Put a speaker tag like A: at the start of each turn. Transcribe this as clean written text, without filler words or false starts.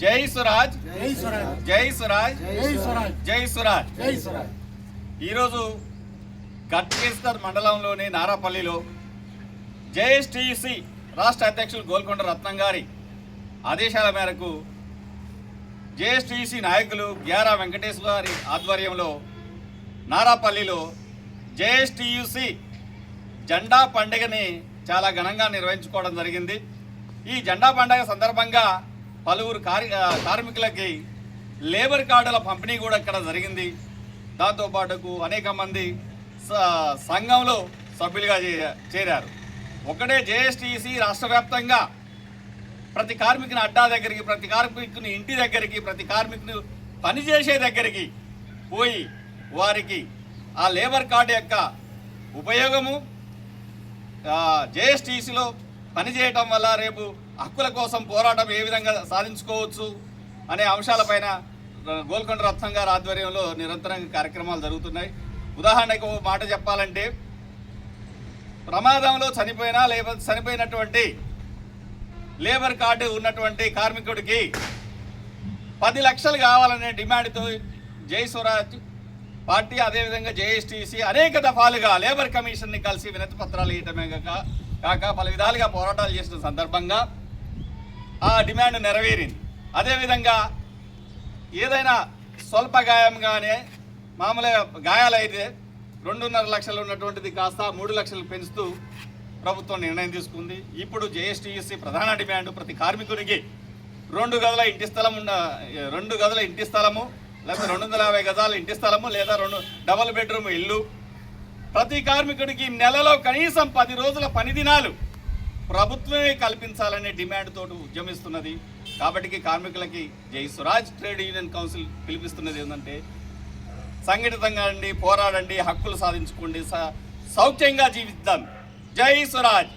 A: జై స్వరాజ్, జై స్వరాజ్, జై స్వరాజ్. ఈరోజు గట్కేశ్వర్ మండలంలోని నారాపల్లిలో జేఎస్టీసీ రాష్ట్ర అధ్యక్షులు గోల్కొండ రత్నం గారి ఆదేశాల మేరకు జేఎస్టీసీ నాయకులు గ్యారా వెంకటేశ్వర గారి ఆధ్వర్యంలో నారాపల్లిలో జేఎస్టీసీ జెండా పండుగని చాలా ఘనంగా నిర్వహించుకోవడం జరిగింది. ఈ జెండా పండుగ సందర్భంగా పలువురు కార్మికులకి లేబర్ కార్డుల పంపిణీ కూడా ఇక్కడ జరిగింది. దాంతోపాటుకు అనేక మంది సంఘంలో సభ్యులుగా చేరారు. ఒకటే జేఎస్టీసీ రాష్ట్ర వ్యాప్తంగా ప్రతి కార్మికుని అడ్డా దగ్గరికి, ప్రతి కార్మికుని ఇంటి దగ్గరికి, ప్రతి కార్మికుని పనిచేసే దగ్గరికి పోయి వారికి ఆ లేబర్ కార్డు యొక్క ఉపయోగము, జేఎస్టీసీలో పనిచేయటం వల్ల రేపు హక్కుల కోసం పోరాటం ఏ విధంగా సాధించుకోవచ్చు అనే అంశాలపైన గోల్కొండ రత్నం గారి ఆధ్వర్యంలో నిరంతరంగా కార్యక్రమాలు జరుగుతున్నాయి. ఉదాహరణకు ఒక మాట చెప్పాలంటే, ప్రమాదంలో చనిపోయినా లేకపోతే చనిపోయినటువంటి లేబర్ కార్డు ఉన్నటువంటి కార్మికుడికి 10 లక్షలు కావాలనే డిమాండ్తో జై స్వరాజ్ పార్టీ, అదేవిధంగా జేఎస్టీసీ అనేక దఫాలుగా లేబర్ కమిషన్ని కలిసి వినతి పత్రాలు ఇవ్వటమే కాక పలు విధాలుగా పోరాటాలు చేసిన సందర్భంగా ఆ డిమాండ్ నెరవేరింది. అదేవిధంగా ఏదైనా స్వల్ప గాయంగానే మామూలుగా గాయాలైతే 2.5 లక్షలు ఉన్నటువంటిది కాస్త 3 లక్షలు పెంచుతూ ప్రభుత్వం నిర్ణయం తీసుకుంది. ఇప్పుడు జేఎస్టీసీ ప్రధాన డిమాండ్ ప్రతి కార్మికునికి 2 గదుల ఇంటి స్థలము లేదా 250 గజాల ఇంటి స్థలము లేదా 2 డబుల్ బెడ్రూమ్ ఇల్లు, ప్రతి కార్మికుడికి నెలలో కనీసం 10 రోజుల పని దినాలు ప్రభుత్వమే కల్పించాలనే డిమాండ్ తోటి ఉద్యమిస్తున్నది. కాబట్టి కార్మికులకి జై స్వరాజ్ ట్రేడ్ యూనియన్ కౌన్సిల్ పిలిపిస్తున్నది ఏంటంటే, సంఘటితంగా అండి, పోరాడండి, హక్కులు సాధించుకోండి, సౌఖ్యంగా జీవిద్దాం. జై స్వరాజ్.